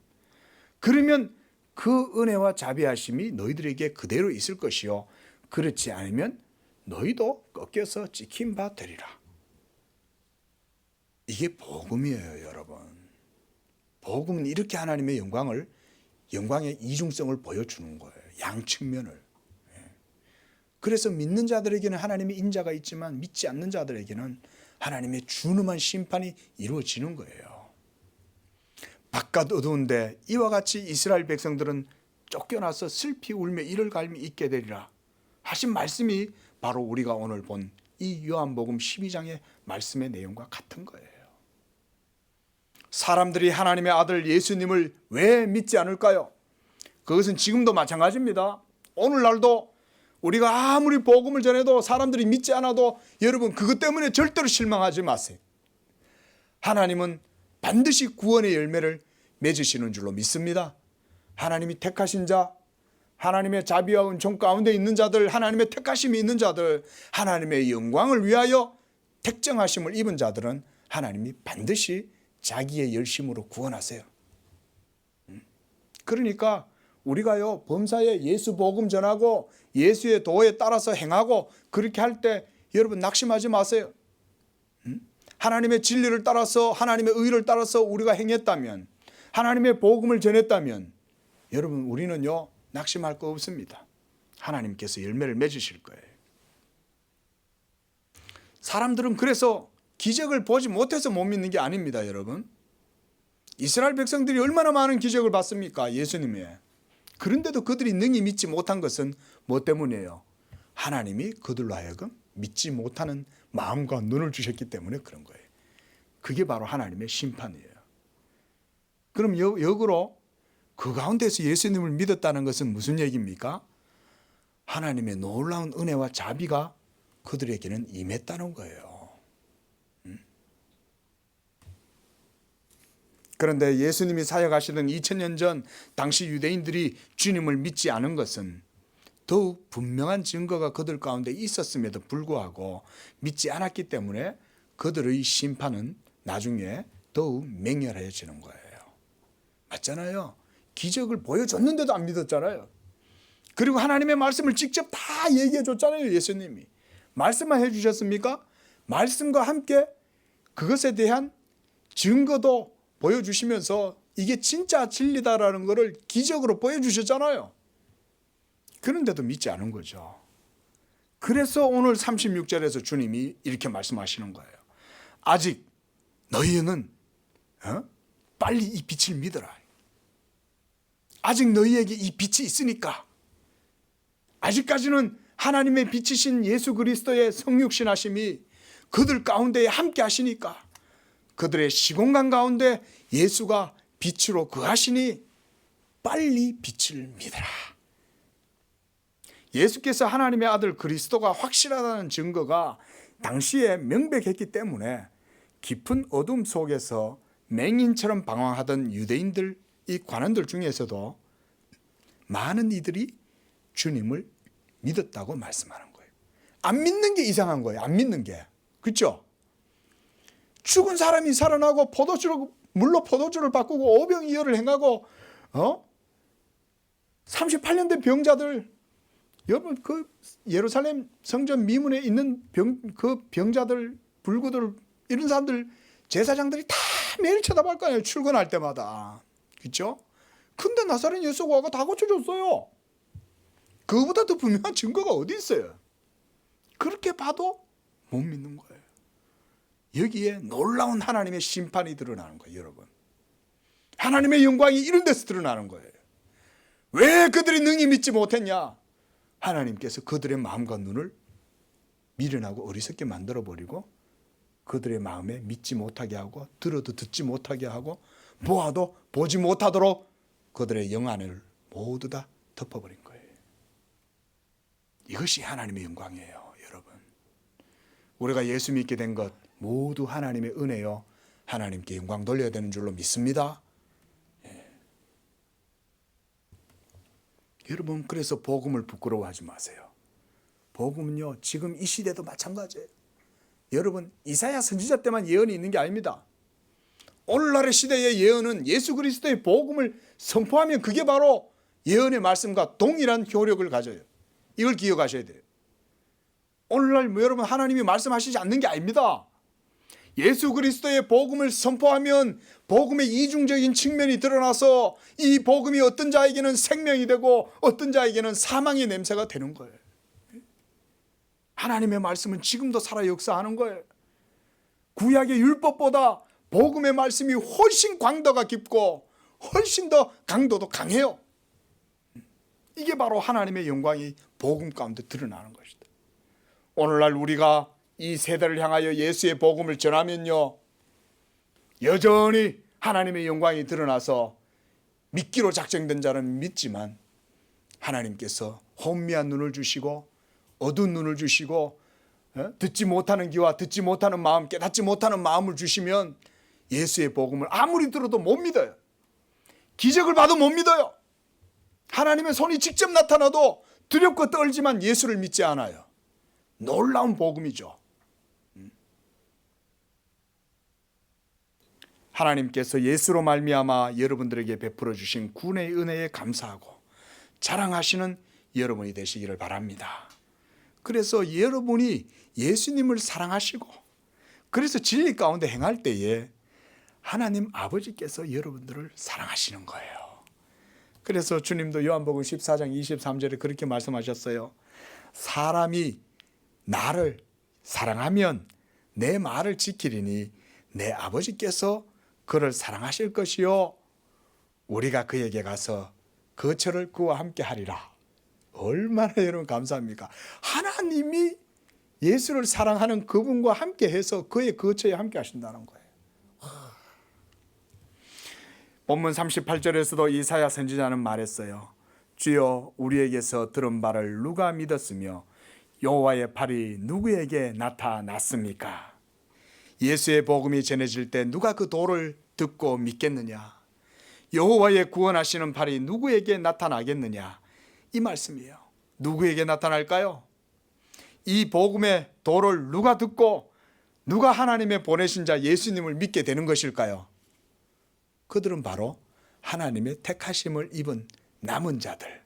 그러면 그 은혜와 자비하심이 너희들에게 그대로 있을 것이요, 그렇지 않으면 너희도 꺾여서 찍힌 바 되리라. 이게 복음이에요, 여러분. 복음은 이렇게 하나님의 영광의 이중성을 보여주는 거예요. 양측면을. 그래서 믿는 자들에게는 하나님의 인자가 있지만 믿지 않는 자들에게는 하나님의 준엄한 심판이 이루어지는 거예요. 바깥 어두운데 이와 같이 이스라엘 백성들은 쫓겨나서 슬피 울며 이를 갈미 있게 되리라 하신 말씀이 바로 우리가 오늘 본 이 요한복음 12장의 말씀의 내용과 같은 거예요. 사람들이 하나님의 아들 예수님을 왜 믿지 않을까요? 그것은 지금도 마찬가지입니다. 오늘날도 우리가 아무리 복음을 전해도 사람들이 믿지 않아도 여러분 그것 때문에 절대로 실망하지 마세요. 하나님은 반드시 구원의 열매를 맺으시는 줄로 믿습니다. 하나님이 택하신 자, 하나님의 자비와 은총 가운데 있는 자들, 하나님의 택하심이 있는 자들, 하나님의 영광을 위하여 택정하심을 입은 자들은 하나님이 반드시 자기의 열심으로 구원하세요. 그러니까 우리가요, 범사에 예수 복음 전하고 예수의 도에 따라서 행하고 그렇게 할 때 여러분 낙심하지 마세요. 하나님의 진리를 따라서, 하나님의 의를 따라서 우리가 행했다면, 하나님의 복음을 전했다면 여러분 우리는요 낙심할 거 없습니다. 하나님께서 열매를 맺으실 거예요. 사람들은 그래서 기적을 보지 못해서 못 믿는 게 아닙니다, 여러분. 이스라엘 백성들이 얼마나 많은 기적을 봤습니까, 예수님의. 그런데도 그들이 능히 믿지 못한 것은 뭐 때문이에요? 하나님이 그들로 하여금 믿지 못하는 마음과 눈을 주셨기 때문에 그런 거예요. 그게 바로 하나님의 심판이에요. 그럼 역으로 그 가운데서 예수님을 믿었다는 것은 무슨 얘기입니까? 하나님의 놀라운 은혜와 자비가 그들에게는 임했다는 거예요. 그런데 예수님이 사역하시던 2000년 전 당시 유대인들이 주님을 믿지 않은 것은 더욱 분명한 증거가 그들 가운데 있었음에도 불구하고 믿지 않았기 때문에 그들의 심판은 나중에 더욱 맹렬해지는 거예요. 맞잖아요. 기적을 보여줬는데도 안 믿었잖아요. 그리고 하나님의 말씀을 직접 다 얘기해 줬잖아요. 예수님이. 말씀만 해주셨습니까? 말씀과 함께 그것에 대한 증거도 보여주시면서 이게 진짜 진리다라는 것을 기적으로 보여주셨잖아요. 그런데도 믿지 않은 거죠. 그래서 오늘 36절에서 주님이 이렇게 말씀하시는 거예요. 아직 너희는 빨리 이 빛을 믿어라. 아직 너희에게 이 빛이 있으니까. 아직까지는 하나님의 빛이신 예수 그리스도의 성육신하심이 그들 가운데 함께 하시니까, 그들의 시공간 가운데 예수가 빛으로 거하시니 빨리 빛을 믿어라. 예수께서 하나님의 아들 그리스도가 확실하다는 증거가 당시에 명백했기 때문에 깊은 어둠 속에서 맹인처럼 방황하던 유대인들, 이 관원들 중에서도 많은 이들이 주님을 믿었다고 말씀하는 거예요. 안 믿는 게 이상한 거예요. 안 믿는 게. 그렇죠? 죽은 사람이 살아나고 물로 포도주를 바꾸고 오병이어를 행하고 38년 된 병자들, 여러분 그 예루살렘 성전 미문에 있는 그 병자들, 불구들, 이런 사람들, 제사장들이 다 매일 쳐다볼 거 아니에요. 출근할 때마다. 그렇죠? 근데 나사렛 예수가 와서 다 고쳐줬어요. 그거보다 더 분명한 증거가 어디 있어요? 그렇게 봐도 못 믿는 거예요. 여기에 놀라운 하나님의 심판이 드러나는 거예요, 여러분. 하나님의 영광이 이런 데서 드러나는 거예요. 왜 그들이 능히 믿지 못했냐? 하나님께서 그들의 마음과 눈을 미련하고 어리석게 만들어버리고 그들의 마음에 믿지 못하게 하고 들어도 듣지 못하게 하고 보아도 보지 못하도록 그들의 영안을 모두 다 덮어버린 거예요. 이것이 하나님의 영광이에요, 여러분. 우리가 예수 믿게 된 것 모두 하나님의 은혜요. 하나님께 영광 돌려야 되는 줄로 믿습니다. 여러분, 그래서 복음을 부끄러워하지 마세요. 복음은요, 지금 이 시대도 마찬가지예요. 여러분, 이사야 선지자 때만 예언이 있는 게 아닙니다. 오늘날의 시대의 예언은 예수 그리스도의 복음을 선포하면 그게 바로 예언의 말씀과 동일한 효력을 가져요. 이걸 기억하셔야 돼요. 오늘날 여러분, 하나님이 말씀하시지 않는 게 아닙니다. 예수 그리스도의 복음을 선포하면 복음의 이중적인 측면이 드러나서 이 복음이 어떤 자에게는 생명이 되고 어떤 자에게는 사망의 냄새가 되는 거예요. 하나님의 말씀은 지금도 살아 역사하는 거예요. 구약의 율법보다 복음의 말씀이 훨씬 광도가 깊고 훨씬 더 강도도 강해요. 이게 바로 하나님의 영광이 복음 가운데 드러나는 것이다. 오늘날 우리가 이 세대를 향하여 예수의 복음을 전하면요, 여전히 하나님의 영광이 드러나서 믿기로 작정된 자는 믿지만 하나님께서 혼미한 눈을 주시고 어두운 눈을 주시고 듣지 못하는 귀와 듣지 못하는 마음, 깨닫지 못하는 마음을 주시면 예수의 복음을 아무리 들어도 못 믿어요. 기적을 봐도 못 믿어요. 하나님의 손이 직접 나타나도 두렵고 떨지만 예수를 믿지 않아요. 놀라운 복음이죠. 하나님께서 예수로 말미암아 여러분들에게 베풀어 주신 구원의 은혜에 감사하고 자랑하시는 여러분이 되시기를 바랍니다. 그래서 여러분이 예수님을 사랑하시고 그래서 진리 가운데 행할 때에 하나님 아버지께서 여러분들을 사랑하시는 거예요. 그래서 주님도 요한복음 14장 23절에 그렇게 말씀하셨어요. 사람이 나를 사랑하면 내 말을 지키리니 내 아버지께서 그를 사랑하실 것이요 우리가 그에게 가서 거처를 그와 함께 하리라. 얼마나 여러분 감사합니까? 하나님이 예수를 사랑하는 그분과 함께 해서 그의 거처에 함께 하신다는 거예요. 본문 38절에서도 이사야 선지자는 말했어요. 주여, 우리에게서 들은 바를 누가 믿었으며 여호와의 팔이 누구에게 나타났습니까? 예수의 복음이 전해질 때 누가 그 도를 듣고 믿겠느냐? 여호와의 구원하시는 팔이 누구에게 나타나겠느냐? 이 말씀이에요. 누구에게 나타날까요? 이 복음의 도를 누가 듣고 누가 하나님의 보내신 자 예수님을 믿게 되는 것일까요? 그들은 바로 하나님의 택하심을 입은 남은 자들,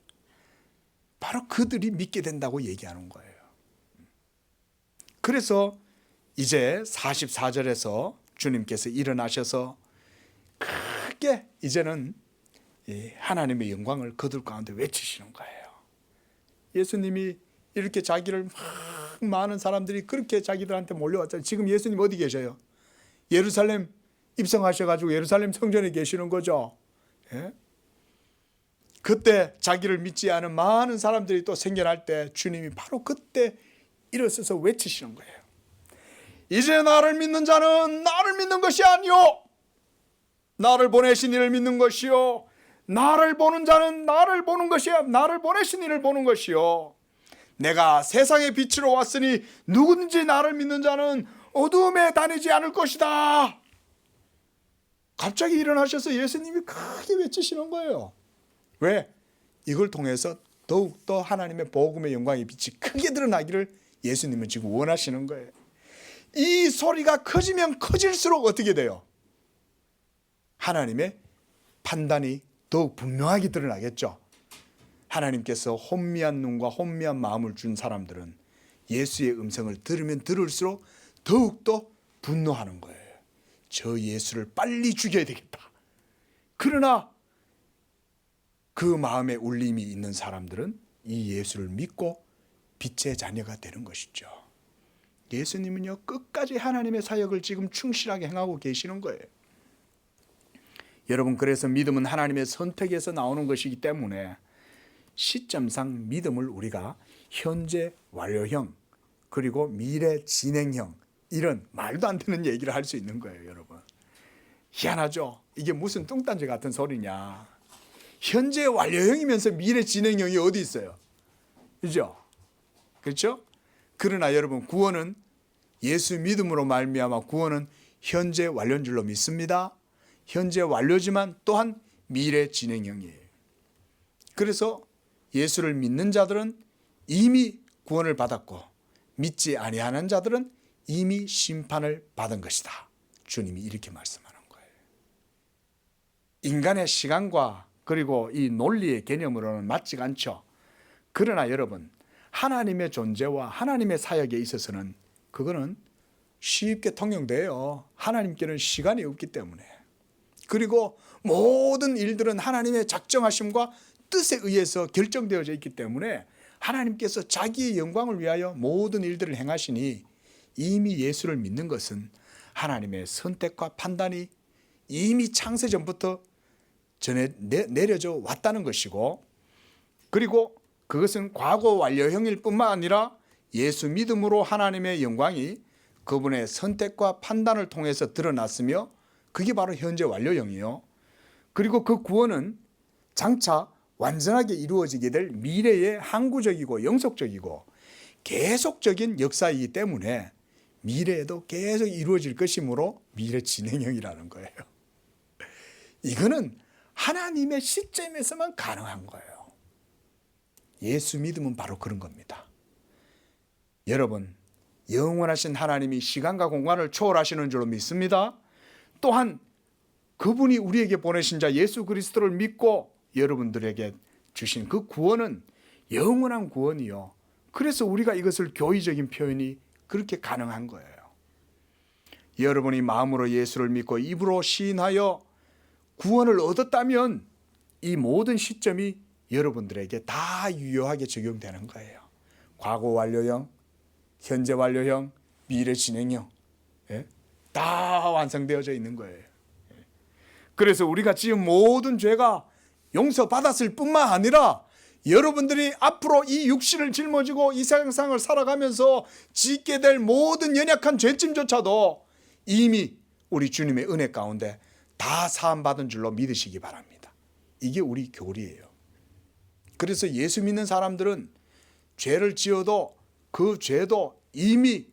바로 그들이 믿게 된다고 얘기하는 거예요. 그래서 이제 44절에서 주님께서 일어나셔서 크게 이제는 하나님의 영광을 그들 가운데 외치시는 거예요. 예수님이 이렇게 자기를 막 많은 사람들이 그렇게 자기들한테 몰려왔잖아요. 지금 예수님 어디 계셔요? 예루살렘 입성하셔가지고 예루살렘 성전에 계시는 거죠. 예? 그때 자기를 믿지 않은 많은 사람들이 또 생겨날 때 주님이 바로 그때 일어서서 외치시는 거예요. 이제 나를 믿는 자는 나를 믿는 것이 아니요 나를 보내신 이를 믿는 것이요 나를 보는 자는 나를 보는 것이야 나를 보내신 이를 보는 것이요 내가 세상의 빛으로 왔으니 누구든지 나를 믿는 자는 어두움에 다니지 않을 것이다. 갑자기 일어나셔서 예수님이 크게 외치시는 거예요. 왜? 이걸 통해서 더욱더 하나님의 복음의 영광의 빛이 크게 드러나기를 예수님은 지금 원하시는 거예요. 이 소리가 커지면 커질수록 어떻게 돼요? 하나님의 판단이 더욱 분명하게 드러나겠죠. 하나님께서 혼미한 눈과 혼미한 마음을 준 사람들은 예수의 음성을 들으면 들을수록 더욱더 분노하는 거예요. 저 예수를 빨리 죽여야 되겠다. 그러나 그 마음에 울림이 있는 사람들은 이 예수를 믿고 빛의 자녀가 되는 것이죠. 예수님은요 끝까지 하나님의 사역을 지금 충실하게 행하고 계시는 거예요. 여러분, 그래서 믿음은 하나님의 선택에서 나오는 것이기 때문에 시점상 믿음을 우리가 현재 완료형 그리고 미래 진행형 이런 말도 안 되는 얘기를 할 수 있는 거예요. 여러분, 희한하죠? 이게 무슨 뚱딴지 같은 소리냐. 현재 완료형이면서 미래 진행형이 어디 있어요? 그죠? 그렇죠? 그러나 여러분, 구원은 예수 믿음으로 말미암아 구원은 현재 완료인 줄로 믿습니다. 현재 완료지만 또한 미래 진행형이에요. 그래서 예수를 믿는 자들은 이미 구원을 받았고 믿지 아니하는 자들은 이미 심판을 받은 것이다. 주님이 이렇게 말씀하는 거예요. 인간의 시간과 그리고 이 논리의 개념으로는 맞지가 않죠. 그러나 여러분, 하나님의 존재와 하나님의 사역에 있어서는 그거는 쉽게 통용돼요. 하나님께는 시간이 없기 때문에. 그리고 모든 일들은 하나님의 작정하심과 뜻에 의해서 결정되어져 있기 때문에 하나님께서 자기의 영광을 위하여 모든 일들을 행하시니 이미 예수를 믿는 것은 하나님의 선택과 판단이 이미 창세 전부터 전에 내려져 왔다는 것이고, 그리고 그것은 과거 완료형일 뿐만 아니라 예수 믿음으로 하나님의 영광이 그분의 선택과 판단을 통해서 드러났으며 그게 바로 현재 완료형이요. 그리고 그 구원은 장차 완전하게 이루어지게 될 미래의 항구적이고 영속적이고 계속적인 역사이기 때문에 미래에도 계속 이루어질 것이므로 미래 진행형이라는 거예요. 이거는 하나님의 시점에서만 가능한 거예요. 예수 믿음은 바로 그런 겁니다. 여러분, 영원하신 하나님이 시간과 공간을 초월하시는 줄로 믿습니다. 또한 그분이 우리에게 보내신 자 예수 그리스도를 믿고 여러분들에게 주신 그 구원은 영원한 구원이요. 그래서 우리가 이것을 교의적인 표현이 그렇게 가능한 거예요. 여러분이 마음으로 예수를 믿고 입으로 시인하여 구원을 얻었다면 이 모든 시점이 여러분들에게 다 유효하게 적용되는 거예요. 과거 완료형, 현재 완료형, 미래 진행형, 다 완성되어져 있는 거예요. 그래서 우리가 지은 모든 죄가 용서받았을 뿐만 아니라 여러분들이 앞으로 이 육신을 짊어지고 이 세상을 살아가면서 짓게 될 모든 연약한 죄짐조차도 이미 우리 주님의 은혜 가운데 다 사함받은 줄로 믿으시기 바랍니다. 이게 우리 교리예요. 그래서 예수 믿는 사람들은 죄를 지어도 그 죄도 이미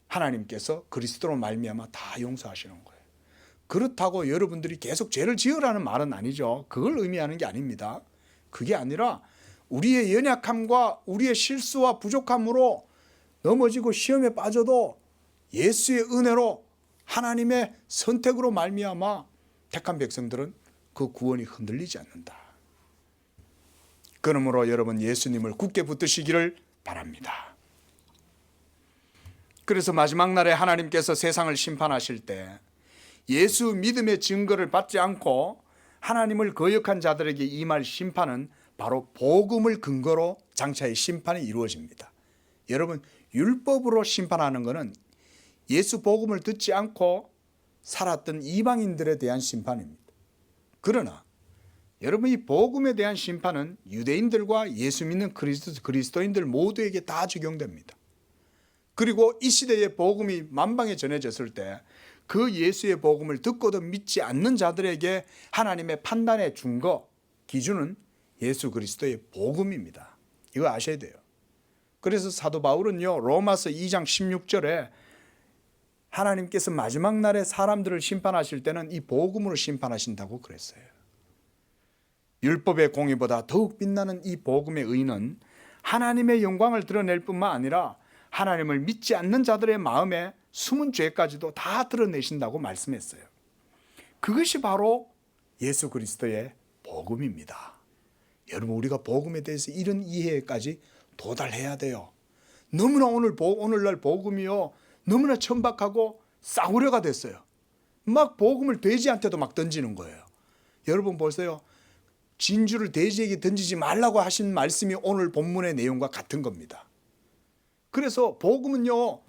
하나님께서 그리스도로 말미암아 다 용서하시는 거예요. 그렇다고 여러분들이 계속 죄를 지으라는 말은 아니죠. 그걸 의미하는 게 아닙니다. 그게 아니라 우리의 연약함과 우리의 실수와 부족함으로 넘어지고 시험에 빠져도 예수의 은혜로 하나님의 선택으로 말미암아 택한 백성들은 그 구원이 흔들리지 않는다. 그러므로 여러분 예수님을 굳게 붙드시기를 바랍니다. 그래서 마지막 날에 하나님께서 세상을 심판하실 때 예수 믿음의 증거를 받지 않고 하나님을 거역한 자들에게 임할 심판은 바로 복음을 근거로 장차의 심판이 이루어집니다. 여러분 율법으로 심판하는 것은 예수 복음을 듣지 않고 살았던 이방인들에 대한 심판입니다. 그러나 여러분 이 복음에 대한 심판은 유대인들과 예수 믿는 그리스도인들 모두에게 다 적용됩니다. 그리고 이 시대의 복음이 만방에 전해졌을 때 그 예수의 복음을 듣고도 믿지 않는 자들에게 하나님의 판단의 준거, 기준은 예수 그리스도의 복음입니다. 이거 아셔야 돼요. 그래서 사도 바울은요 로마서 2장 16절에 하나님께서 마지막 날에 사람들을 심판하실 때는 이 복음으로 심판하신다고 그랬어요. 율법의 공의보다 더욱 빛나는 이 복음의 의는 하나님의 영광을 드러낼 뿐만 아니라 하나님을 믿지 않는 자들의 마음에 숨은 죄까지도 다 드러내신다고 말씀했어요. 그것이 바로 예수 그리스도의 복음입니다. 여러분 우리가 복음에 대해서 이런 이해까지 도달해야 돼요. 너무나 오늘날 복음이요 너무나 천박하고 싸구려가 됐어요. 막 복음을 돼지한테도 막 던지는 거예요. 여러분 보세요. 진주를 돼지에게 던지지 말라고 하신 말씀이 오늘 본문의 내용과 같은 겁니다. 그래서 복음은요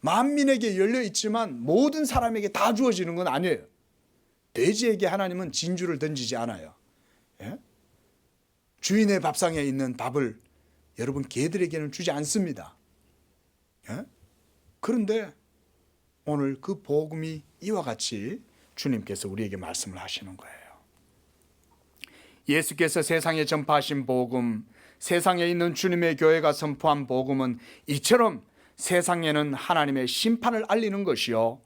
만민에게 열려 있지만 모든 사람에게 다 주어지는 건 아니에요. 돼지에게 하나님은 진주를 던지지 않아요. 예? 주인의 밥상에 있는 밥을 여러분 개들에게는 주지 않습니다. 예? 그런데 오늘 그 복음이 이와 같이 주님께서 우리에게 말씀을 하시는 거예요. 예수께서 세상에 전파하신 복음, 세상에 있는 주님의 교회가 선포한 복음은 이처럼 세상에는 하나님의 심판을 알리는 것이요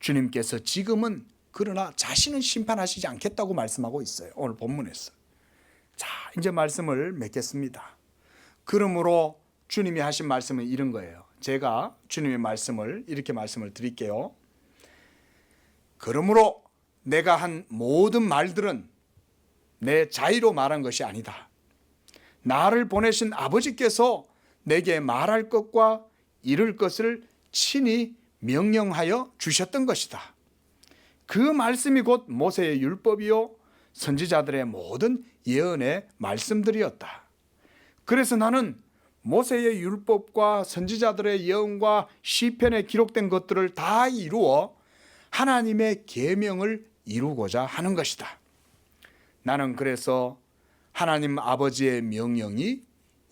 주님께서 지금은 그러나 자신은 심판하시지 않겠다고 말씀하고 있어요. 오늘 본문에서. 자, 이제 말씀을 맺겠습니다. 그러므로 주님이 하신 말씀은 이런 거예요. 제가 주님의 말씀을 이렇게 말씀을 드릴게요. 그러므로 내가 한 모든 말들은 내 자의로 말한 것이 아니다. 나를 보내신 아버지께서 내게 말할 것과 이룰 것을 친히 명령하여 주셨던 것이다. 그 말씀이 곧 모세의 율법이요 선지자들의 모든 예언의 말씀들이었다. 그래서 나는 모세의 율법과 선지자들의 예언과 시편에 기록된 것들을 다 이루어 하나님의 계명을 이루고자 하는 것이다. 나는 그래서 하나님 아버지의 명령이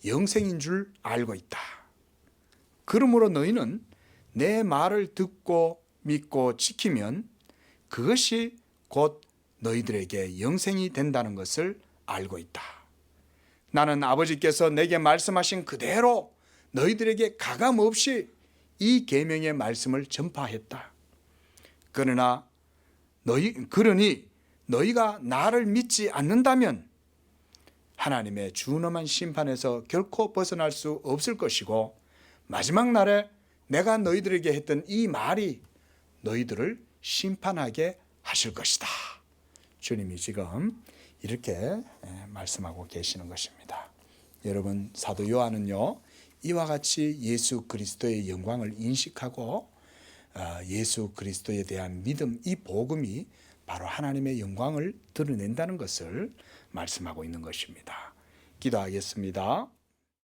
영생인 줄 알고 있다. 그러므로 너희는 내 말을 듣고 믿고 지키면 그것이 곧 너희들에게 영생이 된다는 것을 알고 있다. 나는 아버지께서 내게 말씀하신 그대로 너희들에게 가감 없이 이 계명의 말씀을 전파했다. 그러니 너희가 나를 믿지 않는다면 하나님의 준엄한 심판에서 결코 벗어날 수 없을 것이고 마지막 날에 내가 너희들에게 했던 이 말이 너희들을 심판하게 하실 것이다. 주님이 지금 이렇게 말씀하고 계시는 것입니다. 여러분 사도 요한은요 이와 같이 예수 그리스도의 영광을 인식하고 예수 그리스도에 대한 믿음, 이 복음이 바로 하나님의 영광을 드러낸다는 것을 말씀하고 있는 것입니다. 기도하겠습니다.